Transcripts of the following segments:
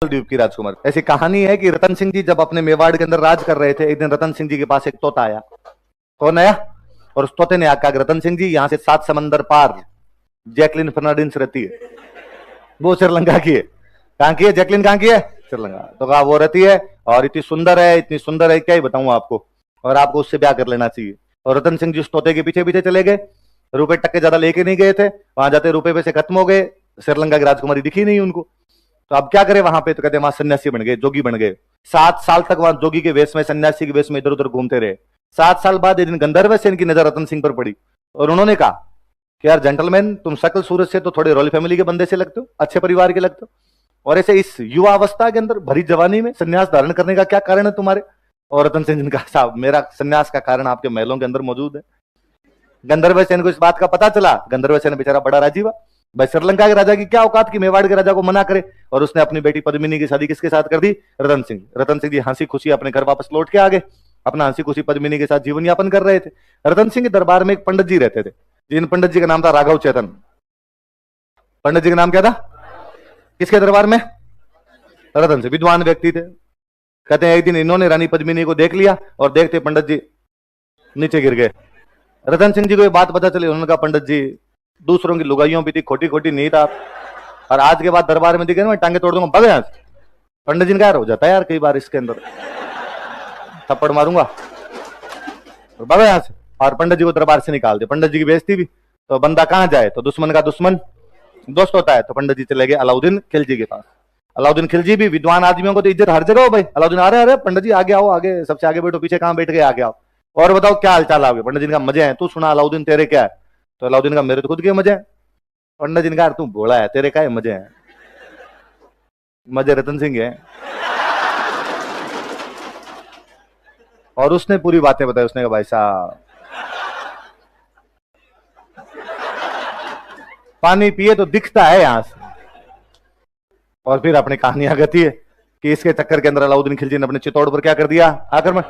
द्वीप की राजकुमारी। ऐसी कहानी है कि रतन सिंह जी जब अपने मेवाड़ के अंदर राज कर रहे थे, एक दिन रतन सिंह जी के पास एक तोता आया। कौन आया? और उस तोते ने आकर रतन सिंह जी यहां से 7 समंदर पार जैकलिन फर्नांडिस रहती है, वो श्रीलंका की है। कहां की है जैकलिन? कहां की है? श्रीलंका। तो कहा वो रहती है और इतनी सुंदर है, इतनी सुंदर है क्या ही बताऊं आपको, और आपको उससे ब्याह कर लेना चाहिए। और रतन सिंह जी उस तोते के पीछे पीछे चले गए। रुपए टक्के ज्यादा लेके नहीं गए थे, वहां जाते रुपए पैसे खत्म हो गए, श्रीलंका की राजकुमारी दिखी नहीं उनको। तो अब क्या करें वहां पे? तो कहते वहां सन्यासी बन गए, जोगी बन गए। 7 साल तक वहां जोगी के वेश में, सन्यासी के वेश में इधर उधर घूमते रहे। 7 साल बाद एक दिन गंधर्व से इनकी नजर रतन सिंह पर पड़ी और उन्होंने कहा कि यार जेंटलमैन, तुम शकल सूरत से तो थोड़े रॉयल फैमिली के बंदे से लगते हो, अच्छे परिवार के लगते हो, और ऐसे इस युवा अवस्था के अंदर भरी जवानी में सन्यास धारण करने का क्या कारण है तुम्हारे? और रतन सिंह ने कहा साहब, मेरा सन्यास का कारण आपके महलों के अंदर मौजूद है। गंधर्व सेन को इस बात का पता चला। गंधर्व सेन बेचारा बड़ा राजी हुआ। भाई श्रीलंका के राजा की क्या औकात की मेवाड़ के राजा को मना करे, और उसने अपनी बेटी पद्मिनी की शादी किसके साथ कर दी? रतन सिंह। रतन सिंह जी हंसी खुशी अपने घर वापस लौट के आ गए, अपना हंसी खुशी पद्मिनी के साथ जीवन यापन कर रहे थे। रतन सिंह के दरबार में एक पंडित जी रहते थे, जिन पंडित जी का नाम था राघव चेतन। पंडित जी का नाम क्या था? किसके दरबार में? रतन सिंह। विद्वान व्यक्ति थे। कहते हैं एक दिन इन्होंने रानी पद्मिनी को देख लिया और देखते पंडित जी नीचे गिर गए। रतन सिंह जी को ये बात पता चली। उन्होंने कहा पंडित जी, दूसरों की लुगाइयों भी थी, खोटी खोटी नीत आप, और आज के बाद दरबार में दिखे ना मैं टांगे तोड़ दूंगा, भग यहां से। पंडित जी ने कहा हो जाता है यार कई बार इसके अंदर, थप्पड़ मारूंगा और भग यहां से। और पंडित जी को दरबार से निकाल दिया। पंडित जी की बेइज्जती भी। तो बंदा कहां जाए? तो दुश्मन का दुश्मन दोस्त होता है। तो पंडित जी चले गए अलाउद्दीन खिलजी के पास। अलाउद्दीन खिलजी भी विद्वान आदमियों को तो इज्जत हर जगह हो भाई। अलाउद्दीन आ रहे, अरे पंडित जी आगे आओ, आगे सबसे आगे बैठो, पीछे कहां बैठ गए, आगे आओ और बताओ क्या हालचाल आपके? पंडित जी का मजे हैं, तू सुना अलाउद्दीन तेरे क्या है? तो अलाउद्दीन का मेरे तो खुद के मजे हैं। पंडित जी का तू बोला है, तेरे क्या मजे हैं? मजे रतन सिंह है। और उसने पूरी बातें बताई। उसने कहा भाई साहब पानी पिए तो दिखता है यहां से। और फिर अपनी कहानियां कहती है कि इसके चक्कर के अंदर अलाउद्दीन खिलजी ने अपने चित्तौड़ पर क्या कर दिया? आक्रमण।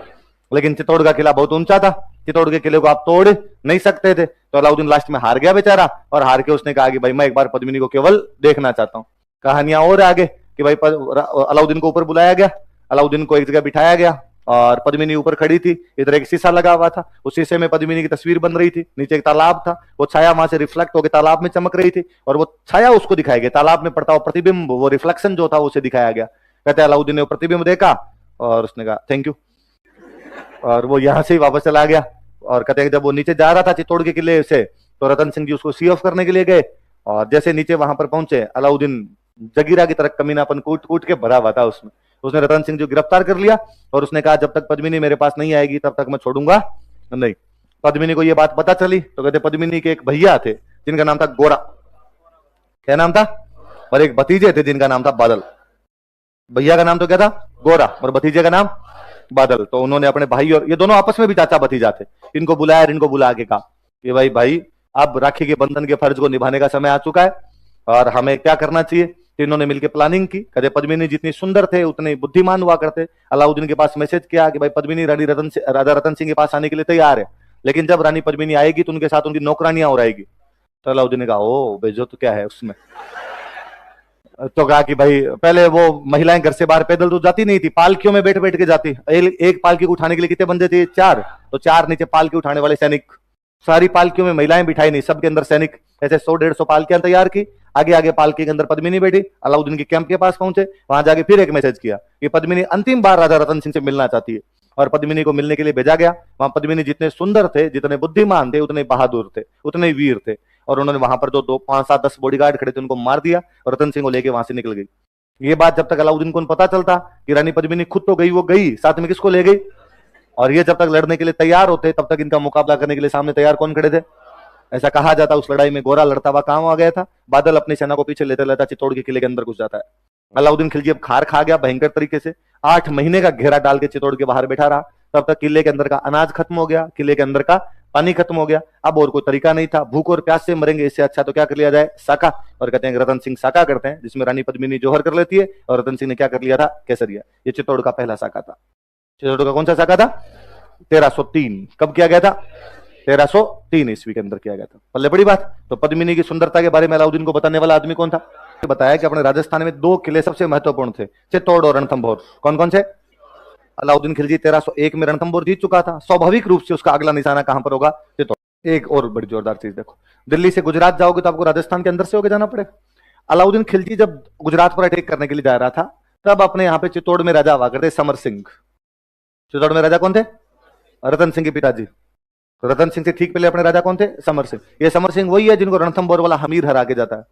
लेकिन चित्तौड़ का किला बहुत ऊंचा था, चित्तौड़ के किले को आप तोड़ नहीं सकते थे। तो अलाउद्दीन लास्ट में हार गया बेचारा, और हार के उसने कहा कि भाई मैं एक बार पद्मिनी को केवल देखना चाहता हूं। कहानियां और आगे कि भाई अलाउद्दीन को ऊपर बुलाया गया, अलाउद्दीन को एक जगह बिठाया गया और पद्मिनी ऊपर खड़ी थी, इधर एक शीशा लगा हुआ था, उस शीशे में पद्मिनी की तस्वीर बन रही थी, नीचे एक तालाब था, वो छाया वहां से रिफ्लेक्ट होकर तालाब में चमक रही थी, और वो छाया उसको दिखाई गई, तालाब में पड़ता हुआ प्रतिबिंब, वो रिफ्लेक्शन जो था उसे दिखाया गया। कहते अलाउद्दीन ने प्रतिबिंब देखा और उसने कहा थैंक यू, और वो यहां से ही वापस चला गया। और कहते हैं जब वो नीचे जा रहा था चित्तौड़ के किले से, तो रतन सिंह जी उसको सी ऑफ करने के लिए गए, और जैसे नीचे वहां पर पहुंचे, अलाउद्दीन जगीरा की तरह कमीनापन कूट कूट के भरा हुआ था उसमें। उसने रतन सिंह जी गिरफ्तार कर लिया और उसने कहा जब तक पद्मिनी मेरे पास नहीं आएगी तब तक मैं छोड़ूंगा नहीं। पद्मिनी को यह बात पता चली तो कहते पद्मिनी के एक भैया थे जिनका नाम था गोरा। क्या नाम था? और एक भतीजे थे जिनका नाम था बादल। भैया का नाम तो क्या था? गोरा, और भतीजे का नाम बादल। तो उन्होंने अपने भाई, और ये दोनों आपस में भी चाचा भतीजा थे, इनको बुलाया, इनको बुला के कहा कि भाई अब राखी के बंधन के फर्ज को निभाने का समय आ चुका है और हमें क्या करना चाहिए। तो इन्होंने मिलकर प्लानिंग की। कहते पद्मिनी जितनी सुंदर थे उतने बुद्धिमान हुआ करते। अलाउद्दीन के पास मैसेज किया कि भाई पद्मिनी राजा रतन सिंह के पास आने के लिए तैयार है, लेकिन जब रानी पद्मिनी आएगी तो उनके साथ उनकी नौकरानियां और आएगी। तो अलाउद्दीन ने कहा ओ भेजो, तो क्या है उसमें। तो कहा कि भाई पहले वो महिलाएं घर से बाहर पैदल तो जाती नहीं थी, पालकियों में बैठ बैठ के जाती। एक पालकी को उठाने के लिए कितने बंदे थे? 4। तो 4 नीचे पालकी उठाने वाले सैनिक। सारी पालकियों में महिलाएं बिठाई नहीं, सबके अंदर सैनिक। ऐसे 100-150 पालकियां तैयार की। आगे आगे पालकी के अंदर पद्मिनी बैठी। अलाउद्दीन के कैंप के पास पहुंचे, वहां जाके फिर एक मैसेज किया कि पद्मिनी अंतिम बार राजा रतन सिंह से मिलना चाहती है, और पद्मिनी को मिलने के लिए भेजा गया। वहां पद्मिनी जितने सुंदर थे, जितने बुद्धिमान थे, उतने बहादुर थे, उतने वीर थे। और उन्होंने वहां पर जो 2, 5, 7, 10 बॉडीगार्ड खड़े थे उनको मार दिया और रतन सिंह को लेके वहां से निकल गई। ये बात जब तक अलाउद्दीन को पता चलता कि रानी पद्मिनी खुद तो गई, वो गई साथ में किसको ले गई, और ये जब तक लड़ने के लिए तैयार होते तब तक इनका मुकाबला करने के लिए सामने तैयार कौन खड़े थे? ऐसा कहा जाता उस लड़ाई में गोरा लड़ता हुआ कहां आ गया था? बादल अपनी सेना को पीछे लेता लेता चित्तौड़ के किले के अंदर घुस जाता है। अलाउद्दीन खिलजी अब खार खा गया भयंकर तरीके से। 8 महीने का घेरा डाल के चित्तौड़ के बाहर बैठा रहा। तब तक किले के अंदर का अनाज खत्म हो गया, किले के अंदर का पानी खत्म हो गया। अब और कोई तरीका नहीं था, भूख और प्यास से मरेंगे, इससे अच्छा तो क्या कर लिया जाए? साका। और कहते हैं रतन सिंह साका करते हैं, जिसमें रानी पद्मिनी जोहर कर लेती है और रतन सिंह ने क्या कर लिया था? केसरिया। ये चित्तौड़ का पहला साका था। चित्तौड़ का कौन सा साका था? 1303। कब किया गया था? 1303 ईस्वी के अंदर किया गया था। पल्ले बड़ी बात। तो पद्मिनी की सुंदरता के बारे में अलाउद्दीन को बताने वाला आदमी कौन था? बताया कि अपने राजस्थान में 2 किले सबसे महत्वपूर्ण थे, चित्तौड़ और रणथंभौर। कौन कौन से? अलाउद्दीन खिलजी 1301 में रणथंभौर जीत चुका था। स्वाभाविक रूप से उसका अगला निशाना कहां पर होगा? चित्तौड़। एक और बड़ी जोरदार चीज देखो, दिल्ली से गुजरात जाओगे तो आपको राजस्थान के अंदर से होकर जाना पड़ेगा। अलाउद्दीन खिलजी जब गुजरात पर अटैक करने के लिए जा रहा था, तब अपने यहाँ पे चित्तौड़ में राजा हुआ करते समर सिंह। चित्तौड़ में राजा कौन थे? रतन सिंह के पिताजी। रतन सिंह से ठीक पहले अपने राजा कौन थे? समर सिंह। ये समर सिंह वही है जिनको रणथंभौर वाला हमीर हरा के जाता है।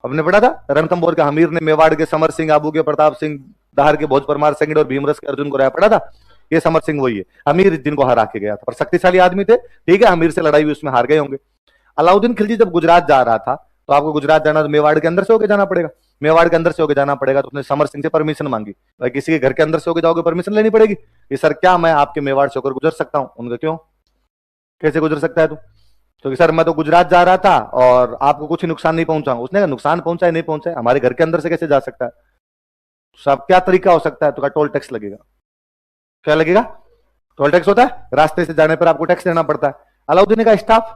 हमने पढ़ा था रणथंभौर के हमीर ने मेवाड़ के समर सिंह, आबू के प्रताप सिंह, धार के भोज परमार सिंह और भीमरस के अर्जुन को हराया। पढ़ा था। ये समर सिंह वही है हमीर जिनको हरा के गया था, पर शक्तिशाली आदमी थे। ठीक है, हमीर से लड़ाई भी उसमें हार गए होंगे। अलाउद्दीन खिलजी जब गुजरात जा रहा था, तो आपको गुजरात जाना तो मेवाड़ के अंदर से होकर जाना पड़ेगा। मेवाड़ के अंदर से होकर जाना पड़ेगा, तो उसने समर सिंह से परमिशन मांगी। भाई किसी के घर के अंदर से होकर जाओगे परमिशन लेनी पड़ेगी। ये सर क्या मैं आपके मेवाड़ से होकर गुजर सकता हूं? उनका क्यों, कैसे गुजर सकता है तू? तो सर मैं तो गुजरात जा रहा था और आपको कुछ नुकसान नहीं पहुंचा। उसने कहा नुकसान पहुंचा है नहीं पहुंचा है, हमारे घर के अंदर से कैसे जा सकता है? सब क्या तरीका हो सकता है? तो टोल टैक्स लगेगा। क्या लगेगा? टोल टैक्स होता है, रास्ते से जाने पर आपको टैक्स देना पड़ता है। अलाउद्दीन का स्टाफ,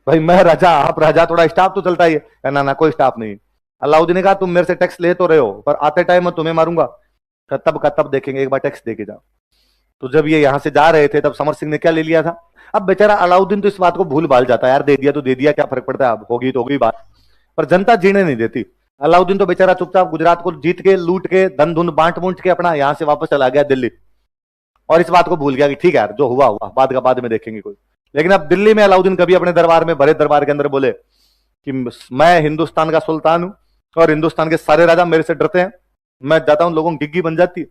भाई मैं राजा आप राजा, थोड़ा स्टाफ तो चलता ही है ना? ना कोई स्टाफ नहीं। अलाउद्दीन ने कहा तुम मेरे से टैक्स ले तो रहे हो, पर आते टाइम मैं तुम्हें मारूंगा। तब का तब देखेंगे, एक बार टैक्स दे के जाओ। तो जब ये यहां से जा रहे थे, तब समर सिंह ने क्या ले लिया था? अब बेचारा अलाउद्दीन तो इस बात को भूल भाल जाता है, यार दे दिया तो दे दिया, क्या फर्क पड़ता है, अब होगी तो होगी बात। पर जनता जीने नहीं देती। अलाउद्दीन तो बेचारा चुपचाप गुजरात को जीत के, लूट के, धन धुन बांट बूंट के अपना यहां से वापस चला गया दिल्ली, और इस बात को भूल गया कि ठीक है यार जो हुआ हुआ, बाद का बाद में देखेंगे कोई। लेकिन अब दिल्ली में अलाउद्दीन कभी अपने दरबार में, भरे दरबार के अंदर बोले कि मैं हिंदुस्तान का सुल्तान हूं और हिंदुस्तान के सारे राजा मेरे से डरते हैं, मैं जाता हूं लोगों की गिग्गी बन जाती है।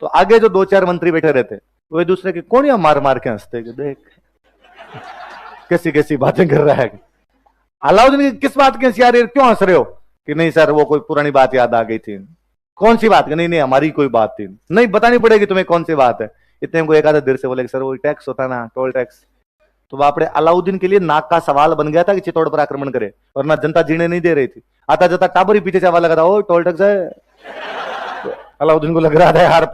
तो आगे जो 2-4 मंत्री बैठे रहते, वो एक दूसरे के कोनिया मार मार के हंसते कि देख कैसी कैसी बातें कर रहा है। अलाउद्दीन की किस बात की हंसी आ रही है, क्यों हंस रहे हो? कि नहीं सर वो कोई पुरानी बात याद आ गई थी। कौन सी बात? नहीं नहीं हमारी कोई बात थी। नहीं बतानी पड़ेगी तुम्हें कौन सी बात है। इतने को एक आधा देर से बोले सर वो टैक्स होता ना, टोल टैक्स। तो बापरे, अलाउद्दीन के लिए नाक का सवाल बन गया था कि चित्तौड़ पर आक्रमण करे, वरना जनता जीने नहीं दे रही थी। आता जाता टाबर ही पीछे से आवाज लगा था, ओ टोल टैक्स है। तो अलाउद्दीन को लग रहा था यार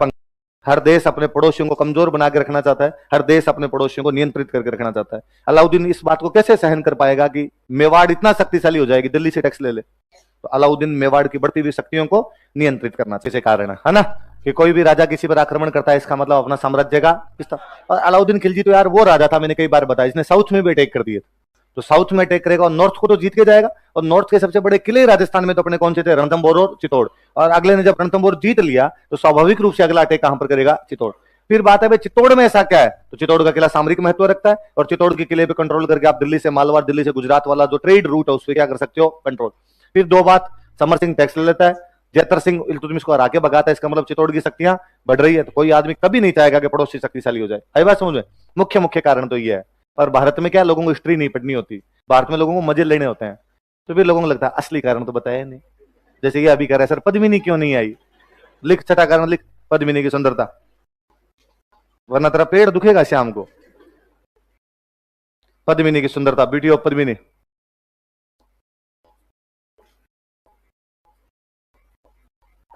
हर देश अपने पड़ोसियों को कमजोर बना के रखना चाहता है, हर देश अपने पड़ोसियों को नियंत्रित करके रखना चाहता है। अलाउद्दीन इस बात को कैसे सहन कर पाएगा कि मेवाड़ इतना शक्तिशाली हो जाएगी, दिल्ली से टैक्स ले ले। तो अलाउद्दीन मेवाड़ की बढ़ती हुई शक्तियों को नियंत्रित करना चाहिए। कारण है ना कि कोई भी राजा किसी पर आक्रमण करता है, इसका मतलब अपना साम्राज्य का विस्तार। और अलाउद्दीन खिलजी तो यार वो राजा था, मैंने कई बार बताया, इसने साउथ में भी अटैक कर दिए। तो साउथ में अटैक करेगा और नॉर्थ को तो जीत के जाएगा। और नॉर्थ के सबसे बड़े किले राजस्थान में तो अपने कौन से थे? रणथंभौर और चित्तौड़। और अगले ने जब रणथंभौर जीत लिया, तो स्वाभाविक रूप से अगला अटैक कहां पर करेगा? चित्तौड़। फिर बात है भाई चित्तौड़ में ऐसा क्या है? तो चित्तौड़ का किला सामरिक महत्व रखता है, और चित्तौड़ के किले पे कंट्रोल करके आप दिल्ली से मालवाड़, दिल्ली से गुजरात वाला जो ट्रेड रूट है उस पर क्या कर सकते हो? कंट्रोल। फिर दो बात, समर सिंह टैक्स ले लेता है, जैतर सिंह इल्तुतमिश को हरा के भगाता है, इसका मतलब चित्तौड़ की शक्तियां बढ़ रही है। तो कोई आदमी कभी नहीं चाहेगा कि पड़ोसी शक्तिशाली हो जाए। आई बात समझ में? मुख्य कारण तो ये है। और भारत में क्या, लोगों को हिस्ट्री नहीं पढ़नी होती, भारत में लोगों को मजे लेने होते हैं। तो फिर लोगों को लगता है असली कारण तो बताया नहीं। जैसे ये अभी कह रहा है सर पद्मिनी क्यों नहीं आई, लिख छठा कारण लिख, पद्मिनी की सुंदरता, वरना तेरा पेड़ दुखेगा शाम को। पद्मिनी की सुंदरता, ब्यूटी ऑफ पद्मिनी।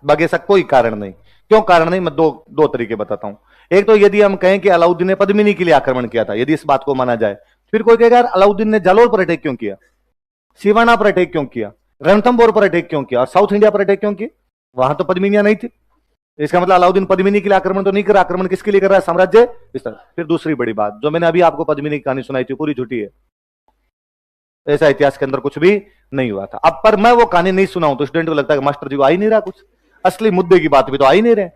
बाकी ऐसा कोई कारण नहीं। क्यों कारण नहीं? मैं दो तरीके बताता हूं। एक तो यदि हम कहें कि अलाउद्दीन ने पद्मिनी के लिए आक्रमण किया था, यदि इस बात को माना जाए, फिर कोई कहेगा यार अलाउद्दीन ने जालोर पर अटैक क्यों किया, सिवाना पर अटैक क्यों किया, रणथंभौर पर अटैक क्यों किया, और साउथ इंडिया पर अटैक क्यों किया? वहां तो पद्मिनियां नहीं थी। इसका मतलब अलाउद्दीन पद्मिनी के लिए आक्रमण तो नहीं कर रहा। आक्रमण किसके लिए कर रहा है? साम्राज्य विस्तार। फिर दूसरी बड़ी बात, जो मैंने अभी आपको पद्मिनी की कहानी सुनाई थी, पूरी झूठी है। ऐसा इतिहास के अंदर कुछ भी नहीं हुआ था। अब पर मैं वो कहानी नहीं सुनाऊं तो स्टूडेंट को लगता है कि मास्टर जी को आ ही नहीं रहा, कुछ असली मुद्दे की बात भी तो आ ही नहीं रहे।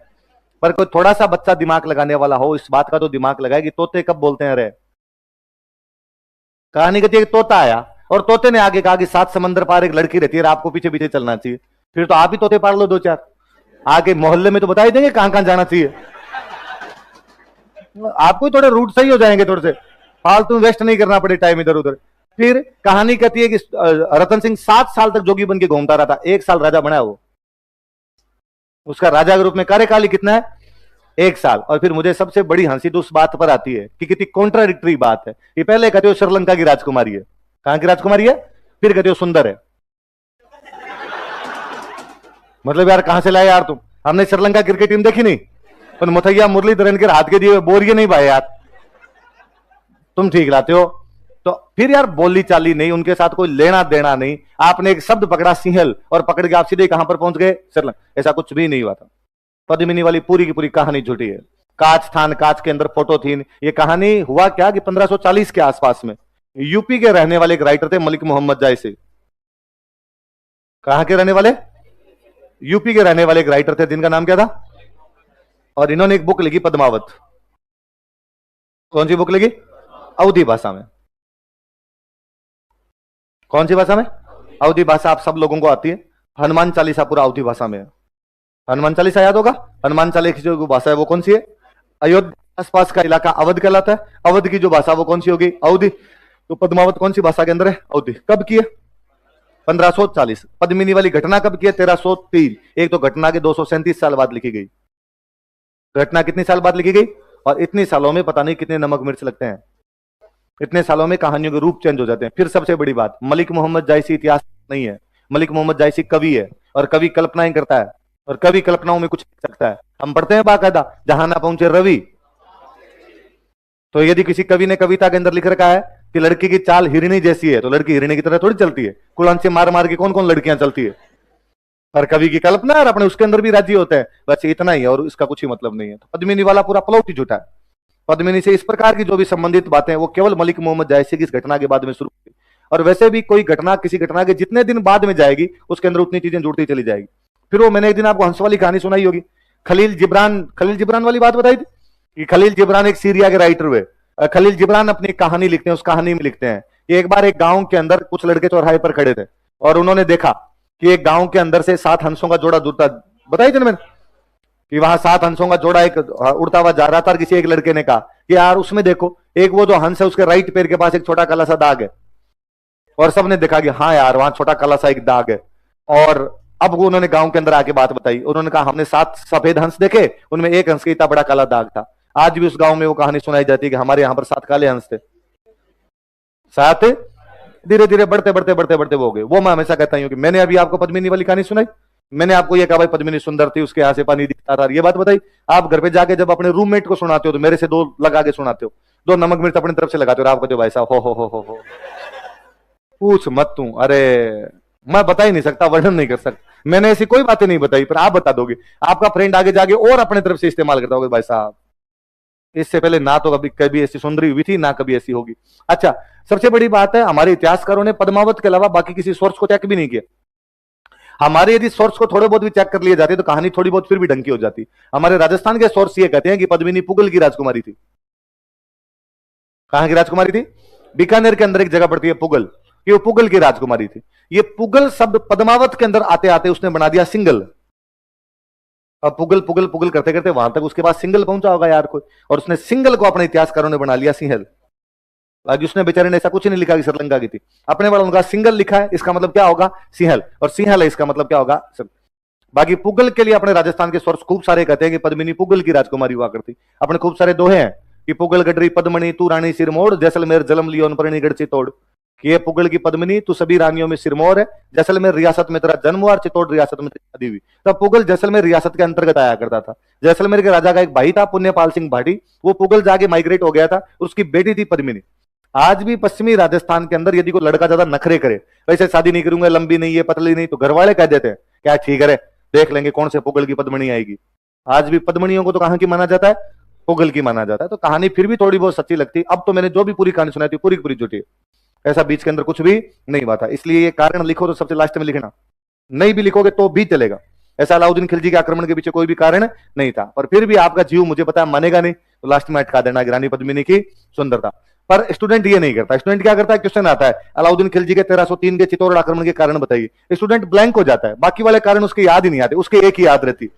पर कोई थोड़ा सा बच्चा दिमाग लगाने वाला हो, इस बात का तो दिमाग लगाए कि तोते कब बोलते हैं रे। कहानी कहती है कि तोता आया और तोते ने आगे कहा कि 7 समंदर पार एक लड़की रहती है, आपको पीछे पीछे चलना चाहिए। फिर तो आप ही तोते पार लो 2-4, आगे मोहल्ले में तो बता ही देंगे कहां कहां जाना चाहिए। आपको थोड़े रूट सही हो जाएंगे, थोड़े से फालतू वेस्ट नहीं करना पड़े टाइम इधर उधर। फिर कहानी कहती है कि रतन सिंह 7 साल तक जोगी बन के घूमता रहा था, 1 साल राजा बना वो। उसका राजा के रूप में कार्यकाल कितना है? 1 साल। और फिर मुझे सबसे बड़ी हंसी तो उस बात पर आती है कि कितनी कॉन्ट्राडिक्टरी बात है कि पहले कहते हो श्रीलंका की राजकुमारी है, कहां की राजकुमारी है, फिर कहते हो सुंदर है। मतलब यार कहां से लाए यार तुम? हमने श्रीलंका क्रिकेट टीम देखी नहीं, पर मुथैया मुरलीधरन के हाथ के दिए बोरिए नहीं भाई यार, तुम ठीक लाते हो। तो फिर यार बोली चाली नहीं, उनके साथ कोई लेना देना नहीं, आपने एक शब्द पकड़ा सिंहल और पकड़ के आप सीधे कहां पर पहुंच गए श्रीलंका। ऐसा कुछ भी नहीं हुआ था। पद्मिनी वाली पूरी की पूरी कहानी झूठी है। कांच थान, कांच के अंदर फोटो थी। ये कहानी हुआ क्या कि 1540 के आसपास में यूपी के रहने वाले एक राइटर थे मलिक मोहम्मद जायसी। कहां के रहने वाले? यूपी के रहने वाले एक राइटर थे जिनका नाम क्या था, और इन्होंने एक बुक लिखी पद्मावत। कौन सी बुक लिखी? अवधी भाषा में। कौन सी भाषा में? अवधी भाषा। आप सब लोगों को आती है। हनुमान चालीसा पूरा अवधी भाषा में है। हनुमान चालीसा याद होगा। हनुमान चालीसा की जो भाषा है वो कौन सी है? अयोध्या आसपास का इलाका अवध कहलाता है। अवध की जो भाषा वो कौन सी होगी? अवधी। तो पद्मावत कौन सी भाषा के अंदर है? अवधी। कब की है? 1540। पद्मिनी वाली घटना कब की है? 1303। एक तो घटना के 237 साल बाद लिखी गई। घटना कितनी साल बाद लिखी गई? और इतनी सालों में पता नहीं कितने नमक मिर्च लगते हैं। इतने सालों में कहानियों के रूप चेंज हो जाते हैं। फिर सबसे बड़ी बात, मलिक मोहम्मद जायसी इतिहास नहीं है। मलिक मोहम्मद जायसी कवि है, और कवि कल्पनाएं करता है, और कवि कल्पनाओं में कुछ लिख सकता है। हम पढ़ते हैं बाकायदा, जहां ना पहुंचे रवि। तो यदि किसी कवि ने कविता के अंदर लिख रखा है कि लड़की की चाल हिरणी जैसी है, तो लड़की हिरणी की तरह थोड़ी चलती है। कुलान से मार मार के कौन कौन लड़कियां चलती है? पर कवि की कल्पना और अपने उसके अंदर भी राजी होते हैं, बस इतना ही है, और इसका कुछ ही मतलब नहीं है। तो पद्मिनी वाला पूरा प्लॉट ही झूठा है। पद्मिनी से इस प्रकार की जो भी संबंधित बातें वो केवल मलिक मोहम्मद जायसी की इस घटना के बाद में शुरू हुई। और वैसे भी कोई घटना किसी घटना के जितने दिन बाद में जाएगी उसके अंदर उतनी चीजें जुड़ती चली जाएगी। फिर वो मैंने एक दिन आपको हंस वाली कहानी सुनाई होगी, खलील जिब्रान वाली बात बताई थी कि खलील जिब्रान एक सीरिया के राइटर हुए। खलील जिब्रान अपनी कहानी लिखते हैं। उस कहानी में लिखते हैं कि एक बार एक गांव के अंदर कुछ लड़के चौराहे पर खड़े थे, और उन्होंने देखा कि एक गांव के अंदर से 7 हंसों का जोड़ा जुड़ता। बताई थी ना मैंने कि वहां 7 हंसों का जोड़ा एक उड़ता हुआ जा रहा था, और किसी एक लड़के ने कहा कि यार उसमें देखो, एक वो जो हंस है उसके राइट पैर के पास एक छोटा काला सा दाग है। और सबने देखा कि हाँ यार वहां छोटा काला सा एक दाग है। और अब वो उन्होंने गांव के अंदर आके बात बताई। उन्होंने कहा हमने 7 सफेद हंस देखे, उनमें एक हंस का इतना बड़ा काला दाग था। आज भी उस गांव में वो कहानी सुनाई जाती है कि हमारे यहाँ पर 7 काले हंस थे। 7 धीरे धीरे बढ़ते बढ़ते बढ़ते बढ़ते वो हो गए। वो मैं हमेशा कहता हूं कि मैंने अभी आपको पद्मिनी वाली कहानी सुनाई, मैंने आपको ये कहा भाई पद्मिनी सुंदर थी, उसके यहां से पानी दिखता था, ये बात बताई। आप घर पे जाके जब अपने रूममेट को सुनाते हो तो मेरे से 2 लगा के सुनाते हो, 2 नमक मिर्च अपनी तरफ से लगाते हो, आप कहते हो भाई साहब हो पूछ मत तू। अरे मैं बता ही नहीं सकता, वर्णन नहीं कर सकता। मैंने ऐसी कोई बातें नहीं बताई, पर आप बता दोगे। आपका फ्रेंड आगे जाके और अपने तरफ से इस्तेमाल करता होगा, भाई साहब इससे पहले ना तो कभी ऐसी सुंदरी हुई थी, ना कभी ऐसी होगी। अच्छा, सबसे बड़ी बात है हमारे इतिहासकारों ने पद्मावत के अलावा बाकी किसी सोर्स को चेक भी नहीं किया। हमारे यदि सोर्स को थोड़े बहुत भी चेक कर लिए जाते तो कहानी थोड़ी बहुत फिर भी ढंग की हो जाती। हमारे राजस्थान के सोर्स ये कहते हैं कि पद्मिनी पुगल की राजकुमारी थी। कहां की राजकुमारी थी? बीकानेर के अंदर एक जगह पड़ती है पुगल, कि वो पुगल की राजकुमारी थी। ये पुगल शब्द पद्मावत के अंदर आते आते उसने बना दिया सिंगल। अब पुगल पुगल पुगल करते करते वहां तक उसके बाद सिंगल पहुंचा होगा यार कोई, और उसने सिंगल को अपने इतिहासकारों ने बना लिया सिंहल। आज उसने बेचारे ने ऐसा कुछ नहीं लिखा कि श्रीलंका की थी, अपने वाला उनका सिंगल लिखा है, इसका मतलब क्या होगा? सिंहल, और सिंहल है इसका मतलब क्या होगा? बाकी पुगल के लिए अपने राजस्थान के सोर्स खूब सारे कहते हैं कि पद्मिनी पुगल की राजकुमारी हुआ करती। अपने खूब सारे दोहे हैं कि पुगल गडरी पद्मणि तू रानी सिरमोर, जैसलमेर जलम लियोन परणी गढ़ चितौड़। कि ये पुगल की पद्मिनी तू सभी रानियों में सिरमौर है, जैसलमेर रियासत में तेरा जन्म हुआ और चित्तौड़ रियासत में तेरी शादी हुई। तब पुगल जैसलमेर रियासत के अंतर्गत आया करता था। जैसलमेर के राजा का एक भाई था पुण्यपाल सिंह भाटी, वो पुगल जाके माइग्रेट हो गया था, उसकी बेटी थी पद्मिनी। आज भी पश्चिमी राजस्थान के अंदर यदि कोई लड़का ज्यादा नखरे करे, वैसे शादी नहीं करूंगा, लंबी नहीं है, पतली नहीं, तो घर वाले कह देते हैं क्या ठीक है, देख लेंगे कौन से पुगल की पद्मणी आएगी। आज भी पद्मणियों को तो कहां की माना जाता है? पुगल की माना जाता है। तो कहानी फिर भी थोड़ी बहुत सच्ची लगती। अब तो मैंने जो भी पूरी कहानी सुनाई थी पूरी पूरी झूठी है, ऐसा बीच के अंदर कुछ भी नहीं हुआ था। इसलिए ये कारण लिखो तो सबसे लास्ट में लिखना, नहीं भी लिखोगे तो भी चलेगा। ऐसा अलाउद्दीन खिलजी के आक्रमण के पीछे कोई भी कारण नहीं था, पर फिर भी आपका जीव मुझे पता है मानेगा नहीं, तो लास्ट में अटका देना रानी पद्मिनी की सुंदरता। पर स्टूडेंट ये नहीं करता। स्टूडेंट क्या करता है? क्वेश्चन आता है अलाउद्दीन खिलजी के 1303 के चित्तौड़ आक्रमण के कारण बताइए, स्टूडेंट ब्लैंक हो जाता है, बाकी वाले कारण उसके याद ही नहीं आते, उसके एक ही याद रहती।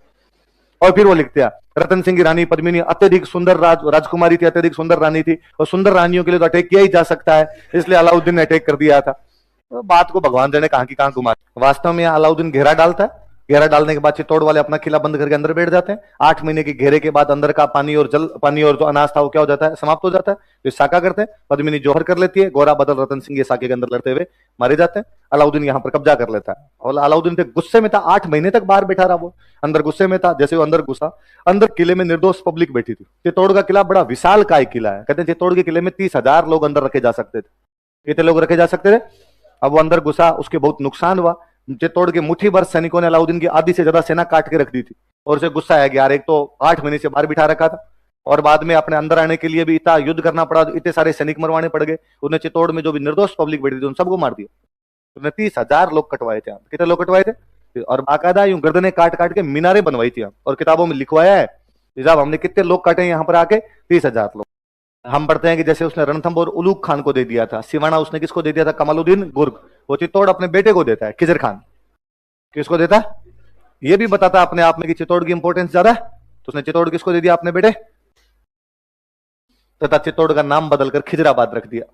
और फिर वो लिखते हैं रतन सिंह की रानी पद्मिनी अत्यधिक सुंदर राजकुमारी थी, अत्यधिक सुंदर रानी थी, और सुंदर रानियों के लिए तो अटैक किया ही जा सकता है, इसलिए अलाउद्दीन ने अटैक कर दिया था। तो बात को भगवान जाने कहां की कहां घुमा। वास्तव में अलाउद्दीन घेरा डालता है, घेरा डालने के बाद चित्तौड़ वाले अपना किला बंद करके अंदर बैठ जाते हैं। 8 महीने के घेरे के बाद अंदर का पानी और जो अनाज था वो क्या हो जाता है? समाप्त हो जाता है। तो साका करते हैं, पद्मिनी जौहर कर लेती है, गोरा बदल रतन सिंह ये साके के अंदर लड़ते हुए मारे जाते हैं। अलाउद्दीन यहाँ पर कब्जा कर लेता है, और अलाउद्दीन थे गुस्से में था, 8 महीने तक बाहर बैठा रहा, वो अंदर गुस्से में था। जैसे वो अंदर घुसा, अंदर किले में निर्दोष पब्लिक बैठी थी। चित्तौड़ का किला बड़ा विशाल काय किला है, कहते हैं चित्तौड़ के किले में 30,000 लोग अंदर रखे जा सकते थे। कितने लोग रखे जा सकते थे? अब वो अंदर घुसा, उसके बहुत नुकसान हुआ। चित्तौड़ के मुट्ठी भर सैनिकों ने अलाउद्दीन की आधी से ज्यादा सेना काट के रख दी थी, और उसे गुस्सा है कि यार एक तो 8 महीने से बाहर बिठा रखा था, और बाद में अपने अंदर आने के लिए भी इतना युद्ध करना पड़ा, इतने सारे सैनिक मरवाने पड़ गए। उन्हें चित्तौड़ में जो भी निर्दोष पब्लिक बैठी थी उन सबको मार दिया। उन्हें 30,000 लोग कटवाए थे। कितने लोग कटवाए थे? और बाकायदा यूं गर्दनें काट काट के मीनारें बनवाई थी, और किताबों में लिखवाया है साहब हमने कितने लोग काटे यहाँ पर आके, 30,000 लोग। हम पढ़ते हैं कि जैसे उसने रणथंभ और उलूग खान को दे दिया था, सिवाना उसने किसको दे दिया था? कमालुद्दीन गुर्ग। वो चित्तौड़ अपने बेटे को देता है, खिजर खान। किसको देता? ये भी बताता अपने आप में कि चित्तौड़ की इंपॉर्टेंस ज्यादा है, तो उसने चित्तौड़ किसको दे दिया? अपने बेटे। तथा चित्तौड़ का नाम बदलकर खिजराबाद रख दिया।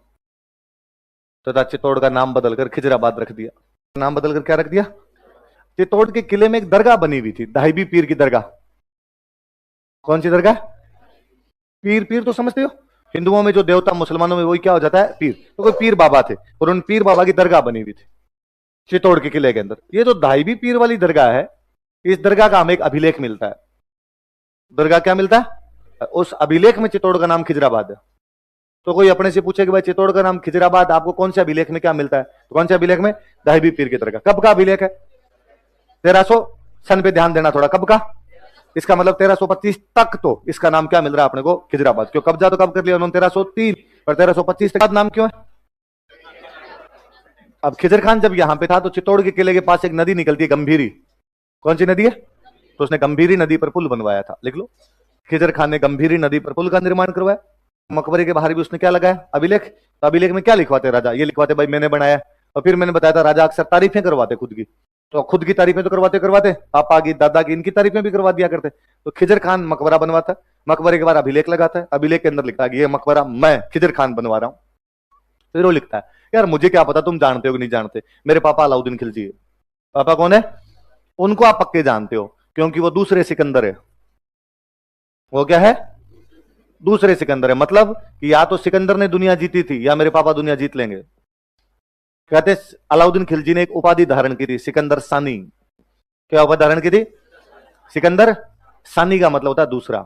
तथा चित्तौड़ का नाम बदलकर खिजराबाद रख दिया। नाम बदलकर क्या रख दिया? चित्तौड़ के किले में एक दरगाह बनी हुई थी, दाहिबी पीर की दरगाह। कौन सी दरगाह? पीर। पीर तो समझते हो, हिंदुओं में जो देवता, मुसलमानों में वही क्या हो जाता है? पीर। तो कोई पीर बाबा थे, और उन पीर बाबा की दरगाह बनी हुई थी चित्तौड़ के किले के अंदर। ये जो दाहिबी पीर वाली दरगाह है, इस दरगाह का हमें एक अभिलेख मिलता है। दरगाह क्या मिलता है? उस अभिलेख में चित्तौड़ का नाम खिजराबाद है। तो कोई अपने से पूछे कि भाई चित्तौड़ का नाम खिजराबाद आपको कौन से अभिलेख में क्या मिलता है? तो कौन से अभिलेख में? दाहिबी पीर की दरगाह। कब का अभिलेख है? 1300 सन पे ध्यान देना थोड़ा। कब का? इसका मतलब 1325 तक तो इसका नाम क्या मिल रहा है अपने को? खिजराबाद। क्यों? कब्जा तो कब कर लिया उन्होंने? 1303, पर 1325 तक नाम क्यों है? अब खिजर खान जब यहां पे था तो चित्तौड़ के किले के पास एक नदी निकलती है, गंभीरी। कौन सी नदी है? तो उसने गंभीरी नदी पर पुल बनवाया था, लिख लो। खिजर खान ने गंभीरी नदी पर पुल का निर्माण करवाया। मकबरे के बाहर भी उसने क्या लगाया? अभिलेख। तो अभिलेख में क्या लिखवाते राजा? ये लिखवाते भाई मैंने बनाया। और फिर मैंने बताया था राजा अक्सर तारीफें करवाते खुद की, तो खुद की तारीफें तो करवाते करवाते पापा की, दादा की, इनकी तारीफें भी करवा दिया करते। तो खिजर खान मकबरा बनवाता, मकबरे के बाद अभिलेख लगाता है, अभिलेख के अंदर लिखता है कि ये मकबरा मैं खिजर खान बनवा रहा हूं। फिर वो लिखता है यार मुझे क्या पता तुम जानते हो कि नहीं जानते, मेरे पापा अलाउद्दीन खिलजी है। पापा कौन है? उनको आप पक्के जानते हो, क्योंकि वो दूसरे सिकंदर है। वो क्या है? दूसरे सिकंदर है। मतलब कि या तो सिकंदर ने दुनिया जीती थी, या मेरे पापा दुनिया जीत लेंगे। कहते अलाउद्दीन खिलजी ने एक उपाधि धारण की थी, सिकंदर सानी। क्या उपाधि धारण की थी? सिकंदर सानी का मतलब होता है दूसरा।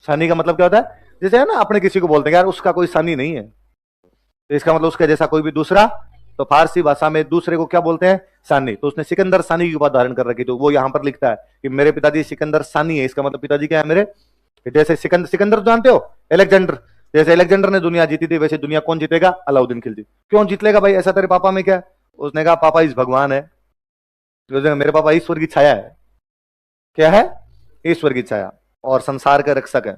सानी का मतलब क्या होता है? जैसे है ना अपने किसी को बोलते हैं यार उसका कोई सानी नहीं है, तो इसका मतलब उसका जैसा कोई भी दूसरा। तो फारसी भाषा में दूसरे को क्या बोलते हैं? सानी। तो उसने सिकंदर सानी की उपाधि धारण कर रखी, तो वो यहां पर लिखता है कि मेरे पिताजी सिकंदर सानी है। इसका मतलब पिताजी क्या है मेरे? जैसे सिकंदर, सिकंदर जानते हो? अलेक्जेंडर। जैसे अलेक्जेंडर ने दुनिया जीती थी, वैसे दुनिया कौन जीतेगा? अलाउद्दीन खिलजी। क्यों जीत लेगा भाई? ऐसा तेरे पापा में क्या? उसने कहा पापा इस भगवान है, मेरे पापा ईश्वर की छाया है। क्या है? ईश्वर की छाया, और संसार के रक्षक है।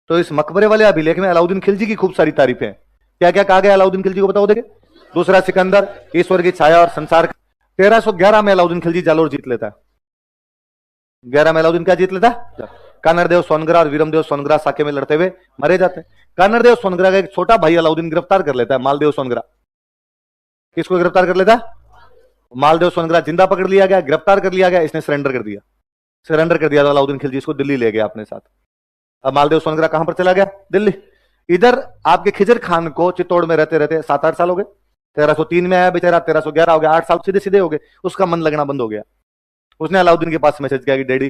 तो इस मकबरे वाले अभिलेख में अलाउद्दीन खिलजी की खूब सारी तारीफें हैं। क्या क्या कहा गया अलाउद्दीन खिलजी को? बताओ देखे। दूसरा सिकंदर, ईश्वर की छाया और संसार। 1311 में अलाउद्दीन खिलजी जालोर जीत लेता है। 11 में अलाउद्दीन क्या जीत लेता है? कानरदेव सोनग्रा और वीरमदेव सोनग्रा साके में लड़ते हुए मरे जाते हैं। कानरदेव सोनग्रा का एक छोटा भाई अलाउद्दीन गिरफ्तार कर लेता है, मालदेव सोनग्रा। किसको गिरफ्तार कर लेता है? मालदेव सोनग्रा जिंदा पकड़ लिया गया, गिरफ्तार कर लिया गया, इसने सरेंडर कर दिया। सरेंडर कर दिया तो अलाउद्दीन खिलजी इसको दिल्ली ले गया अपने साथ। अब मालदेव सोनग्रा कहां पर चला गया? दिल्ली। इधर आपके खिजर खान को चित्तौड़ में रहते रहते 7-8 साल हो गए। 1303 में आया बेचारा, 1311 हो गया, 8 साल सीधे सीधे हो गए। उसका मन लगना बंद हो गया। उसने अलाउद्दीन के पास मैसेज किया कि डैडी